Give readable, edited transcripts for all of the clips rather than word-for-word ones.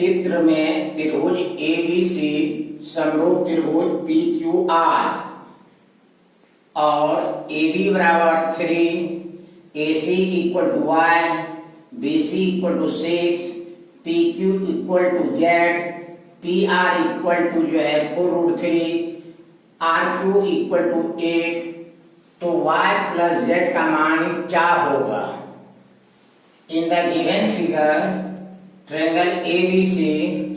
चित्र में त्रिभुज एबीसी समरूप त्रिभुज PQR और AB बराबर 3, AC equal to Y, BC equal to 6, PQ equal to Z, PR equal to जो है 4√3, RQ इक्वल टू 8, तो Y प्लस Z का मान क्या होगा? In the given figure triangle ABC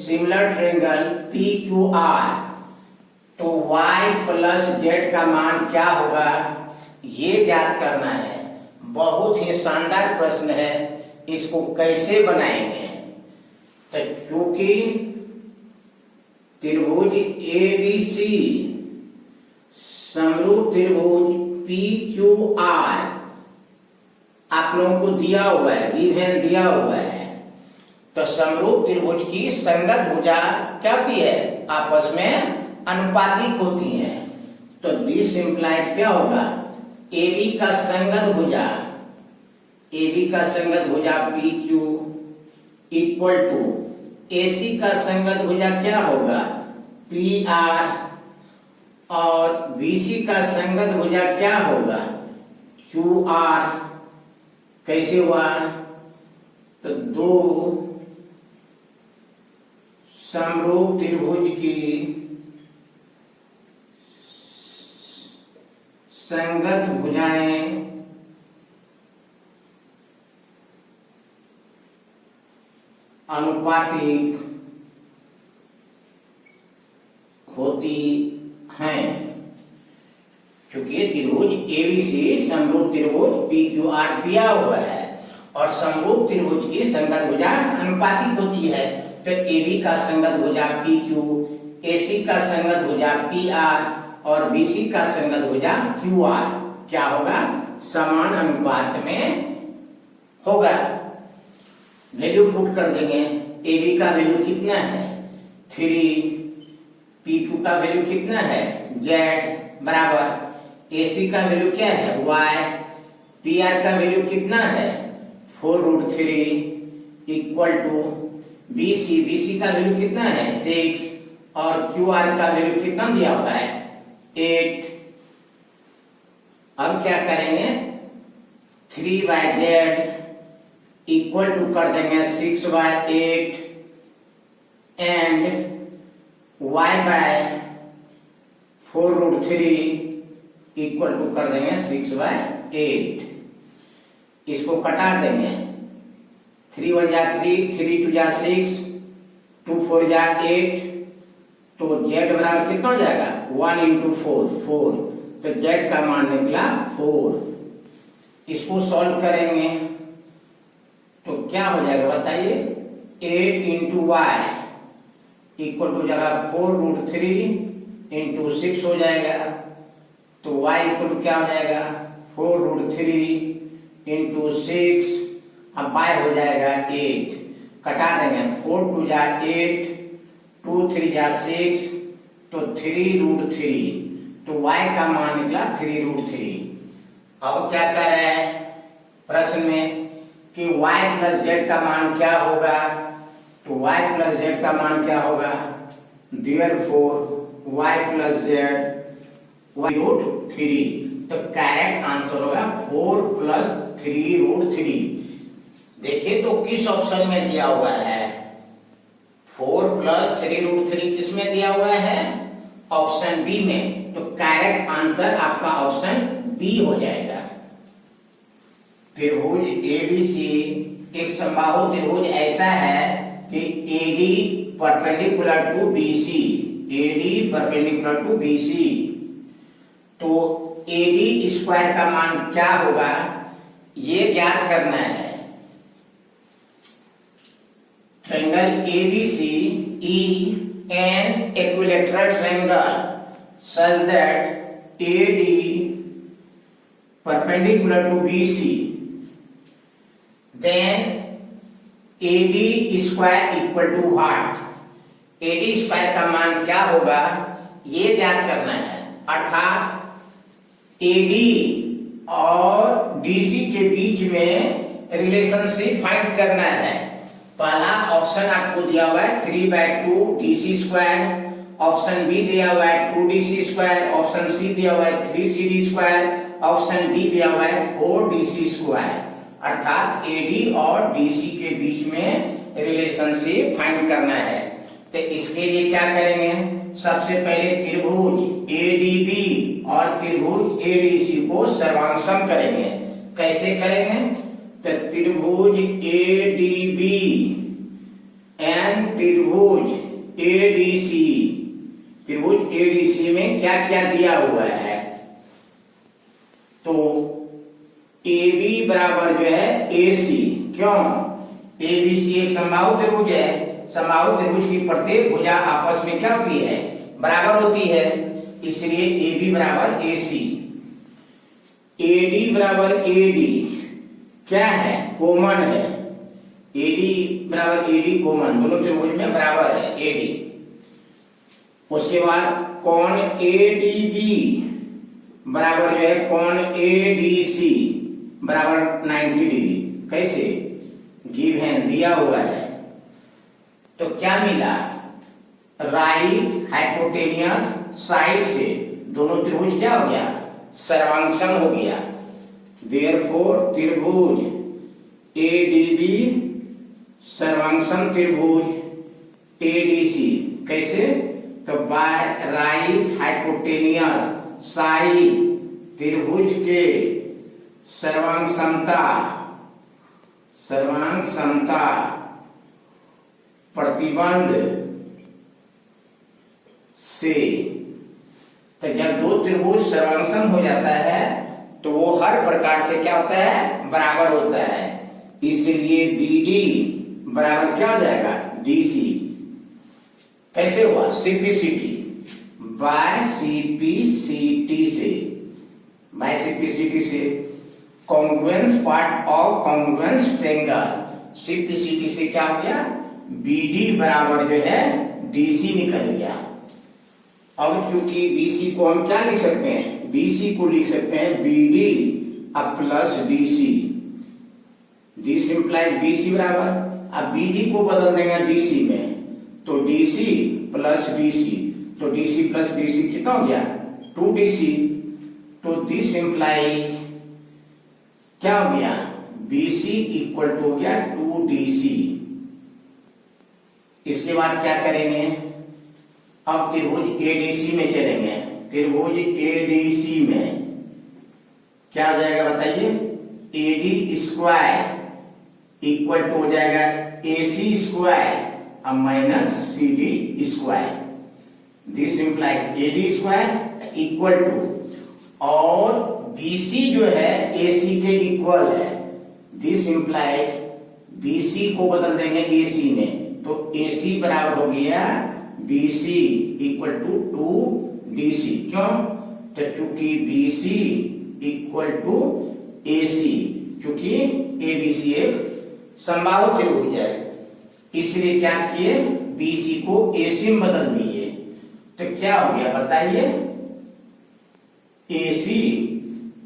similar triangle PQR, तो y प्लस जेड का मान क्या होगा ये ज्ञात करना है। बहुत ही शानदार प्रश्न है, इसको कैसे बनाएंगे? तो क्योंकि त्रिभुज ABC समरूप त्रिभुज PQR आप लोगों को दिया हुआ है, गिवन दिया हुआ है, तो समरूप त्रिभुज की संगत भुजा क्या होती है? आपस में अनुपातिक होती हैं। तो दिस इंप्लाइज क्या होगा? AB का संगत भुजा, AB का संगत भुजा PQ इक्वल टू AC का संगत भुजा क्या होगा? PR और BC का संगत भुजा क्या होगा? QR। कैसे हुआ? तो दो समरूप त्रिभुज की संगत भुजाएं अनुपातिक होती हैं। क्योंकि त्रिभुज ABC समरूप त्रिभुज PQR दिया हुआ है और समरूप त्रिभुज की संगत भुजा अनुपातिक होती है, तो AB का संगत भुजा PQ, AC का संगत भुजा PR और BC का संगत भुजा QR क्या होगा? समान अनुपात में होगा। वैल्यू पुट कर देंगे। AB का वैल्यू कितना है? 3, PQ का वैल्यू कितना है? Z बराबर AC का वैल्यू क्या है? Y, PR का वैल्यू कितना है? 4√3 इक्वल टू BC का वैल्यू कितना है? 6 और QR का वैल्यू कितना दिया हुआ है? 8। अब क्या करेंगे? 3/z इक्वल टू कर देंगे 6/8 एंड y/4√3 इक्वल टू कर देंगे 6/8। इसको कटा देंगे। 3 1 जा 3, 3 2 जा 6, 2 4 जा 8, तो z बराबर कितना हो जाएगा? 1 इंटू 4, तो z का मान निकला 4। इसको सॉल्व करेंगे तो क्या हो जाएगा बताइए? 8 इंटू वाई इक्वल टू जाएगा 4√3 इंटू 6 हो जाएगा, तो y इक्वल टू क्या हो जाएगा? 4√3 इंटू 6, अब y हो जाएगा 8। कटा देंगे। 4 2 जा 8, 2 3 जा 6, तो 3√3, तो y का मान निकला 3√3। अब क्या कर रहे हैं प्रश्न में कि y प्लस z का मान क्या होगा? तो y प्लस z का मान क्या होगा? Therefore y plus z y√3, तो करेक्ट आंसर होगा 4 प्लस 3√3। देखिए तो किस ऑप्शन में दिया हुआ है? 4 प्लस 3√3 किस में दिया हुआ है? ऑप्शन बी में। तो करेक्ट आंसर आपका ऑप्शन बी हो जाएगा। त्रिभुज ABC एक समबाहु त्रिभुज ऐसा है कि AD perpendicular to BC, AD perpendicular to BC, तो AD स्क्वायर का मान क्या होगा ये ज्ञात करना है। Triangle ABC is an equilateral triangle such that AD perpendicular to BC, then AD square equal to what? AD square का मान क्या होगा ये ज्ञात करना है। अर्थात AD और BC के बीच में रिलेशनशिप फाइंड करना है। पहला ऑप्शन आपको दिया हुआ है 3/2 DC स्क्वायर, ऑप्शन बी दिया हुआ है 2 DC स्क्वायर, ऑप्शन सी दिया हुआ है 3 CD स्क्वायर, ऑप्शन डी दिया हुआ है 4 DC स्क्वायर। अर्थात AD और DC के बीच में रिलेशनशिप फाइंड करना है। तो इसके लिए क्या करेंगे, सबसे पहले त्रिभुज ADB और त्रिभुज ADC को सर्वांगसम करेंगे। कैसे करेंगे, तो त्रिभुज ADB एंड त्रिभुज ADC, त्रिभुज ADC में क्या क्या दिया हुआ है, तो AB बराबर जो है AC, क्यों, ABC एक समबाहु त्रिभुज है, समबाहु त्रिभुज की प्रत्येक भुजा आपस में क्या होती है, बराबर होती है, इसलिए AB बराबर AC। AD बराबर AD क्या है, कॉमन है, AD बराबर AD कॉमन, दोनों त्रिभुज में बराबर है AD। उसके बाद कौन ADB बराबर जो है कौन ADC बराबर 90 डिग्री। कैसे, गिवन दिया हुआ है, तो क्या मिला, राइट हाइपोटेनियस साइड से दोनों त्रिभुज क्या हो गया, सर्वांगसम हो गया। देयरफॉर त्रिभुज ADB सर्वांगसम त्रिभुज ADC, कैसे, तो बाय राइट हाइपोटेनियस साइड त्रिभुज के सर्वांग समता प्रतिबंध से। तो जब दो त्रिभुज सर्वांगसम हो जाता है तो वो हर प्रकार से क्या होता है, बराबर होता है, इसलिए BD बराबर क्या हो जाएगा, DC। कैसे हुआ, CPCT, बाय CPCT से, बाय CPCT से congruence part of congruence triangle, CPCT से क्या हो गया, BD बराबर जो है DC निकल गया। अब क्योंकि BC को हम क्या लिख सकते हैं, BC को लिख सकते हैं BD अब plus DC, this implies BC बराबर, अब BD को बदल देंगे DC में, तो DC प्लस DC, तो DC प्लस DC कितना हो गया, 2DC, तो दिस इंप्लाइज क्या हो गया, BC इक्वल टू हो गया 2DC। इसके बाद क्या करेंगे, अब त्रिभुज ADC में चलेंगे, त्रिभुज ADC में क्या हो जाएगा बताइए, AD स्क्वायर इक्वल टू हो जाएगा AC स्क्वायर अब minus CD square, this implies AD square equal to, और BC जो है AC के इक्वल है, दिस इंप्लाइज BC को बदल देंगे AC में, तो AC बराबर हो गया BC इक्वल टू 2DC, क्यों, तो क्योंकि BC इक्वल टू AC, क्योंकि ABC एक समबाहु त्रिभुज है, इसलिए क्या किए, BC को AC में बदल दिए, तो क्या हो गया बताइए, AC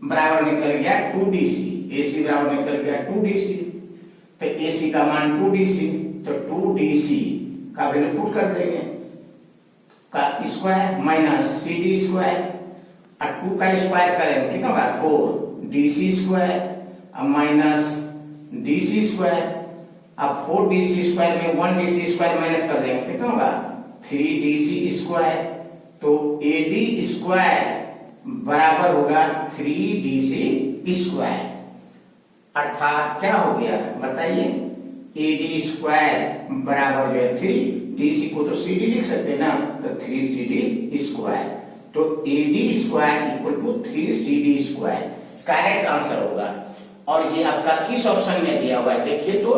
बराबर निकल गया 2DC, AC बराबर निकल गया 2DC, तो AC का मान 2DC, तो 2DC का वैल्यू पुट कर देंगे, का स्क्वायर माइनस CD स्क्वायर, और 2 का स्क्वायर करेंगे कितना होगा 4DC स्क्वायर, अब माइनस DC स्क्वायर, अब 4DC स्क्वायर में 1DC स्क्वायर माइनस कर देंगे कितना होगा 3DC स्क्वायर, तो AD स्क्वायर बराबर होगा 3DC स्क्वायर। अर्थात क्या हो गया बताइए, AD स्क्वायर बराबर है 3DC को तो CD लिख सकते हैं ना, तो 3CD स्क्वायर, तो AD square equal to 3CD square correct answer होगा। और ये आपका किस ऑप्शन में दिया हुआ है देखिए, तो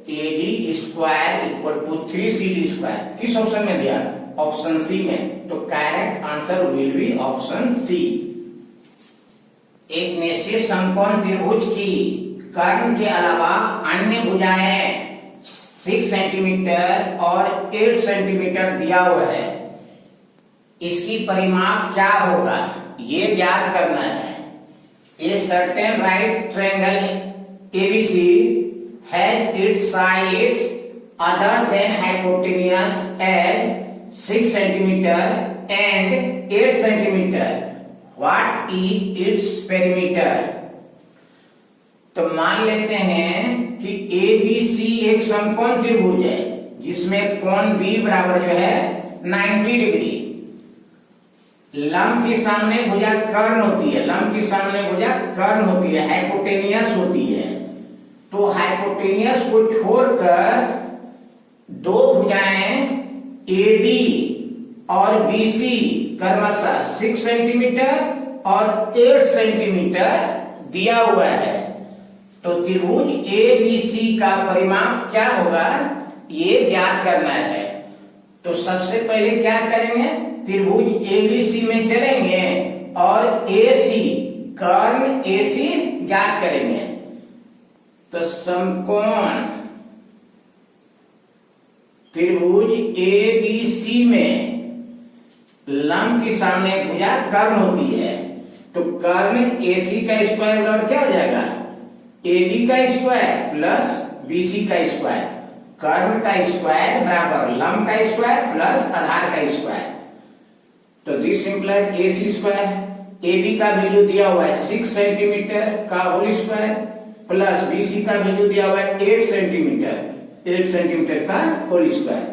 AD square equal to 3CD square किस ऑप्शन में दिया, ऑप्शन सी में, तो correct answer will be option C. एक निश्चित समकोण त्रिभुज की कर्ण के अलावा अन्य भुजाएं 6 सेंटीमीटर और 8 सेंटीमीटर दिया हुआ है, इसकी परिमाप क्या होगा ये ज्ञात करना है। A certain right triangle ABC has its sides other than hypotenuse as 6 centimetre and 8 centimetre, what is its perimeter. तो मान लेते हैं कि ABC एक समकोण त्रिभुज है जिसमें कोण B बराबर जो है 90 डिग्री। लंब की सामने भुजा कर्ण होती है, लंब की सामने भुजा कर्ण होती है, हाइपोटेनियस होती है। तो हाइपोटेनियस को छोड़कर दो भुजाएं AB और BC क्रमशः 6 सेंटीमीटर और 8 सेंटीमीटर दिया हुआ है। तो त्रिभुज ABC का परिमाप क्या होगा ये ज्ञात करना है। तो सबसे पहले क्या करेंगे, त्रिभुज ABC में चलेंगे और AC कर्ण AC ज्ञात करेंगे। तो समकोण त्रिभुज ABC में लंब के सामने भुजा कर्ण होती है। तो कर्ण AC का स्क्वायर बराबर क्या हो जाएगा, AB का स्क्वायर प्लस BC का स्क्वायर। कर्ण का स्क्वायर बराबर लंब का स्क्वायर प्लस आधार का स्क्वायर। तो this implies AC square. AB का वैल्यू दिया हुआ है 6 सेंटीमीटर का होल स्क्वायर प्लस BC का वैल्यू दिया हुआ है 8 सेंटीमीटर का होल स्क्वायर।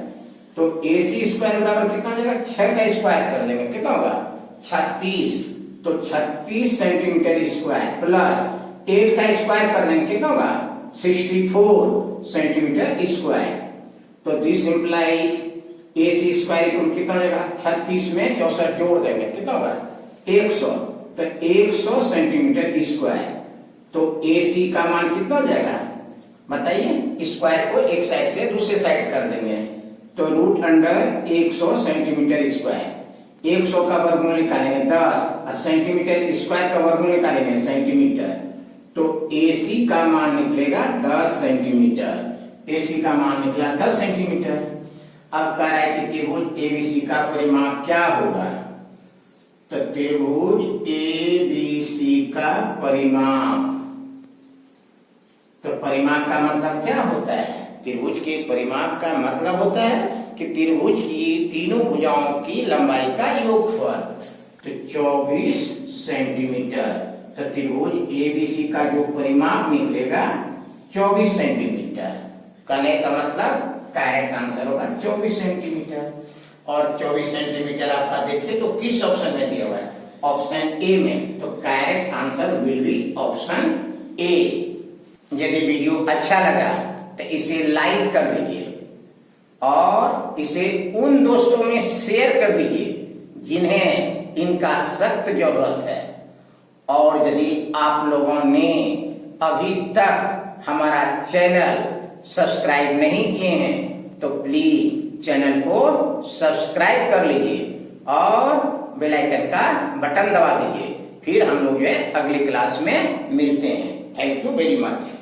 तो AC स्क्वायर बराबर कितना हो जाएगा, 6 का स्क्वायर कर देंगे, कितना होगा 36। तो 36 सेंटीमीटर स्क्वायर प्लस 8 का स्क्वायर कर देंगे, कितना होगा 64 सेंटीमीटर स्क्वायर। तो this implies AC square equal कितना हो जाएगा, 36 में 64 जोड़ देंगे, कितना होगा 100। तो 100 सेंटीमीटर स्क्वायर। तो AC का मान कितना हो जाएगा बताइए, स्क्वायर को एक साइड से दूसरे साइड कर देंगे। तो रूट अंडर 100 सेंटीमीटर स्क्वायर। 100 का वर्गमूल निकालेंगे 10 और सेंटीमीटर स्क्वायर का वर्गमूल निकालेंगे सेंटीमीटर। तो AC का मान निकलेगा 10 सेंटीमीटर। AC का मान निकला 10 सेंटीमीटर। अब कह रहा है कि त्रिभुज ABC का परिमाप क्या होगा। तो त्रिभुज ABC का परिमाप, तो परिमाप का मतलब क्या होता है, त्रिभुज के परिमाप का मतलब होता है कि त्रिभुज की तीनों भुजाओं की लंबाई का योगफल। तो 24 सेंटीमीटर। तो त्रिभुज ABC का जो परिमाप निकलेगा 24 सेंटीमीटर। कहने का मतलब करेक्ट आंसर होगा 24 सेंटीमीटर। और 24 सेंटीमीटर आपका देखिए तो किस ऑप्शन में दिया हुआ है, ऑप्शन ए में। तो correct answer will be option A. यदि वीडियो अच्छा लगा तो इसे लाइक कर दीजिए और इसे उन दोस्तों में शेयर कर दीजिए जिन्हें इनका सख्त जरूरत है। और यदि आप लोगों ने अभी तक हमारा चैनल सब्सक्राइब नहीं किए हैं तो प्लीज चैनल को सब्सक्राइब कर लीजिए और बेल आइकन का बटन दबा दीजिए। फिर हम लोग जो है अगली क्लास में मिलते हैं। Thank you very much.